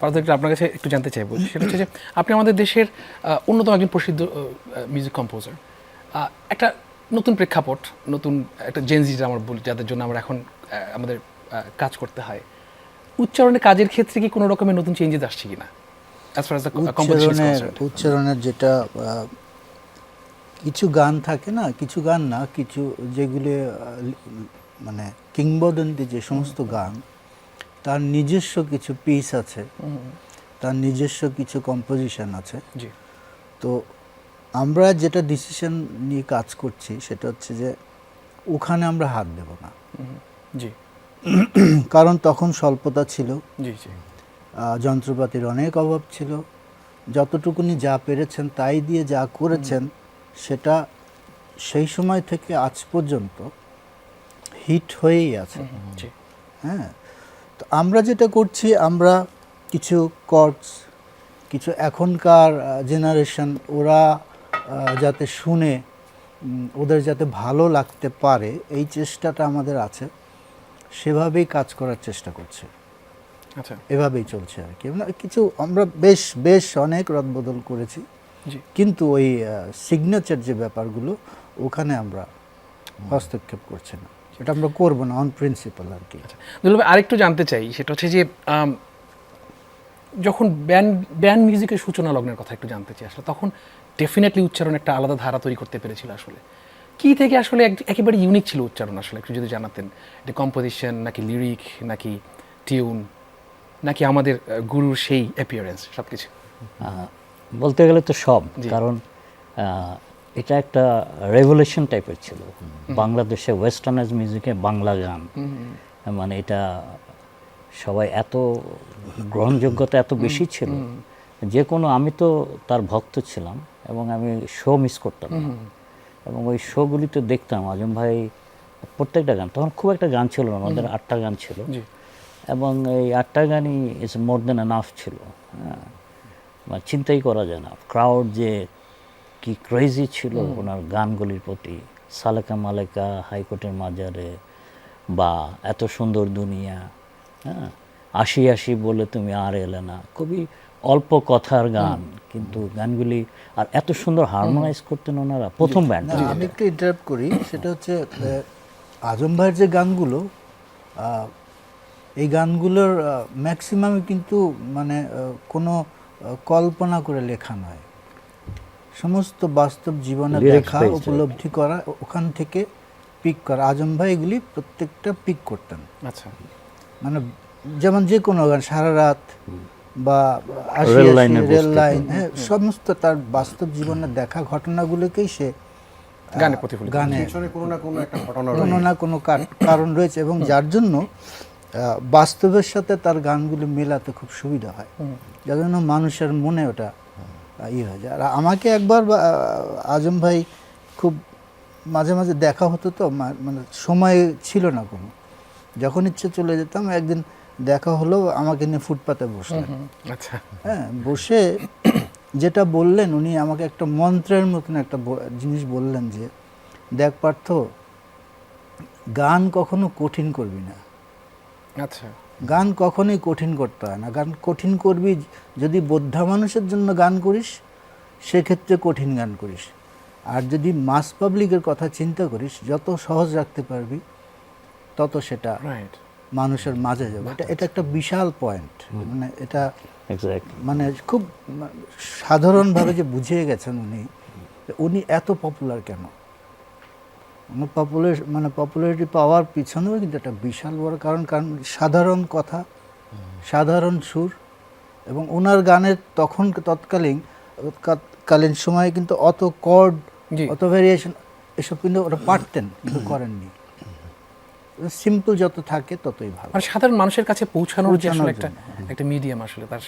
পারদর্শী আপনার কাছে একটু জানতে চাইবো, সেটা হচ্ছে যে আপনি আমাদের দেশের অন্যতম একজন প্রসিদ্ধ মিউজিক কম্পোজার। একটা নতুন প্রেক্ষাপট, নতুন একটা জেনজি আমরা বলি, যাদের জন্য আমরা এখন আমাদের কাজ করতে হয়, উচ্চারণের কাজের ক্ষেত্রে কি কোনো রকমের নতুন চেঞ্জেস আসছে কিনা as far as the composition is concerned? উচ্চারণের যেটা কিছু গান থাকে না, কিছু গান না, কিছু যেগুলি মানে কিংবদন্তি যে সমস্ত গান, তার নিজস্ব কিছু পিস আছে, তার নিজস্ব কিছু কম্পোজিশন আছে। জি তো আমরা যেটা ডিসিশন নিয়ে কাজ করছি সেটা হচ্ছে যে ওখানে আমরা হাত দেব না। জি কারণ তখন স্বল্পতা ছিল, জি জি যন্ত্রপাতির অনেক অভাব ছিল। যতটুকুনি যা পেরেছেন তাই দিয়ে যা করেছেন সেটা সেই সময় থেকে আজ পর্যন্ত হিট হয়েই আছে। জি হ্যাঁ, তো আমরা যেটা করছি, আমরা কিছু কর্ডস, কিছু এখনকার জেনারেশন ওরা যাতে শুনে ওদের যাতে ভালো লাগতে পারে, এই চেষ্টাটা আমাদের আছে, সেভাবেই কাজ করার চেষ্টা করছে। আচ্ছা এভাবেই চলছে আর কি। কিছু আমরা বেশ বেশ অনেক রদবদল করেছি, জি কিন্তু ওই সিগনেচার যে ব্যাপারগুলো ওখানে আমরা হস্তক্ষেপ করছি না, সেটা আমরা করবো না অন প্রিন্সিপাল আর কি। দুলাল ভাই, আরেকটু জানতে চাই, সেটা হচ্ছে যে যখন ব্যান্ড মিউজিকের সূচনা লগ্নের কথা একটু জানতে চাই আসলে, তখন ডেফিনেটলি উচ্চারণ একটা আলাদা ধারা তৈরি করতে পেরেছিল আসলে। কি থেকে আসলে একেবারে ইউনিক ছিল উচ্চারণ আসলে, একটু যদি জানাতেন, এটা কম্পোজিশন নাকি লিরিক নাকি টিউন নাকি আমাদের গুরুর সেই অ্যাপিয়ারেন্স, সব কিছু? বলতে গেলে তো সব, জি। কারণ এটা একটা রেভলিউশন টাইপের ছিল বাংলাদেশে ওয়েস্টার্নাইজ মিউজিকে বাংলা গান। মানে এটা সবাই এত গ্রহণযোগ্যতা এত বেশি ছিল, যে কোনো, আমি তো তার ভক্ত ছিলাম এবং আমি শো মিস করতাম না। এবং ওই শোগুলিতে দেখতাম আজম ভাই প্রত্যেকটা গান, তখন খুব একটা গান ছিল না, আমাদের 8টা গান ছিল, জি এবং এই 8টা গানই ইজ মোর দেন এনাফ ছিল। হ্যাঁ, মানে চিন্তাই করা যায় না ক্রাউড যে কি ক্রেজি ছিল ওনার গানগুলির প্রতি। সালেকা মালেকা, হাইকোর্টের মাজারে, বা এত সুন্দর দুনিয়া, হ্যাঁ, আসি আসি বলে তুমি আর এলে না, খুবই অল্প কথার গান, কিন্তু গানগুলি আর এত সুন্দর হারমোনাইজ করতেন ওনারা, প্রথম ব্যান্ড। না, আমি একটু ইন্টারাপ্ট করি, সেটা হচ্ছে আজম ভাইয়ের যে গানগুলো, এই গানগুলোর ম্যাক্সিমামই কিন্তু মানে কোনো কল্পনা করে লেখা নয়, সমস্ত বাস্তব জীবনে Lyrics দেখা, based, উপলব্ধি করা, ওখান থেকে পিক করা। আজম ভাই এগুলি প্রত্যেকটা পিক করতেন। আচ্ছা মানে যেমন যে কোনো গান, সারা রাত বা আশি রেল আশি, লাইনের রেল বস্তিতে। লাইন, হ্যাঁ, সমস্ত তার বাস্তব জীবনে দেখা ঘটনাগুলোকেই সে গানে প্রতিফলিত গানে পিছনে কোনো না কোনো একটা ঘটনা কোনো না কোনো কারণ রয়েছে, এবং যার জন্য বাস্তবের সাথে তার গানগুলি মেলাতে খুব সুবিধা হয়, যার জন্য মানুষের মনে ওটা ইয়ে হয়ে যায়। আর আমাকে একবার আজম ভাই খুব মাঝে মাঝে দেখা হতো, তো মানে সময় ছিল না কোনো, যখন ইচ্ছে চলে যেতাম। একদিন দেখা হলো, আমাকে নিয়ে ফুটপাতে বসলেন। আচ্ছা হ্যাঁ, বসে যেটা বললেন, উনি আমাকে একটা মন্ত্রের মতন একটা জিনিস বললেন যে, দেখ পার্থ, গান কখনো কঠিন করবি না, আচ্ছা গান কখনোই কঠিন করতে হয় না। গান কঠিন করবি যদি বোদ্ধা মানুষের জন্য গান করিস, সেক্ষেত্রে কঠিন গান করিস। আর যদি মাস পাবলিকের কথা চিন্তা করিস, যত সহজ রাখতে পারবি তত সেটা রাইট মানুষের মাঝে যাবে। এটা একটা বিশাল পয়েন্ট, মানে এটা এক্স্যাক্টলি। মানে খুব সাধারণভাবে যে বুঝিয়ে গেছেন উনি এত পপুলার কেন। পপুলারিটি পাওয়ার পিছনেও কিন্তু একটা বিশাল বড় কারণ সাধারণ কথা, সাধারণ সুর, এবং ওনার গানের তৎকালীন সময়ে কিন্তু অত কর্ড, জি। অত ভেরিয়েশন, এসব কিন্তু ওরা পারতেন, কিন্তু করেননি। সিম্পল যত থাকে ততই ভালো। মানে সাধারণ মানুষের কাছে পৌঁছানোর যে আসলে পৌঁছানোর একটা জন্য, একটা মিডিয়াম আসলে তার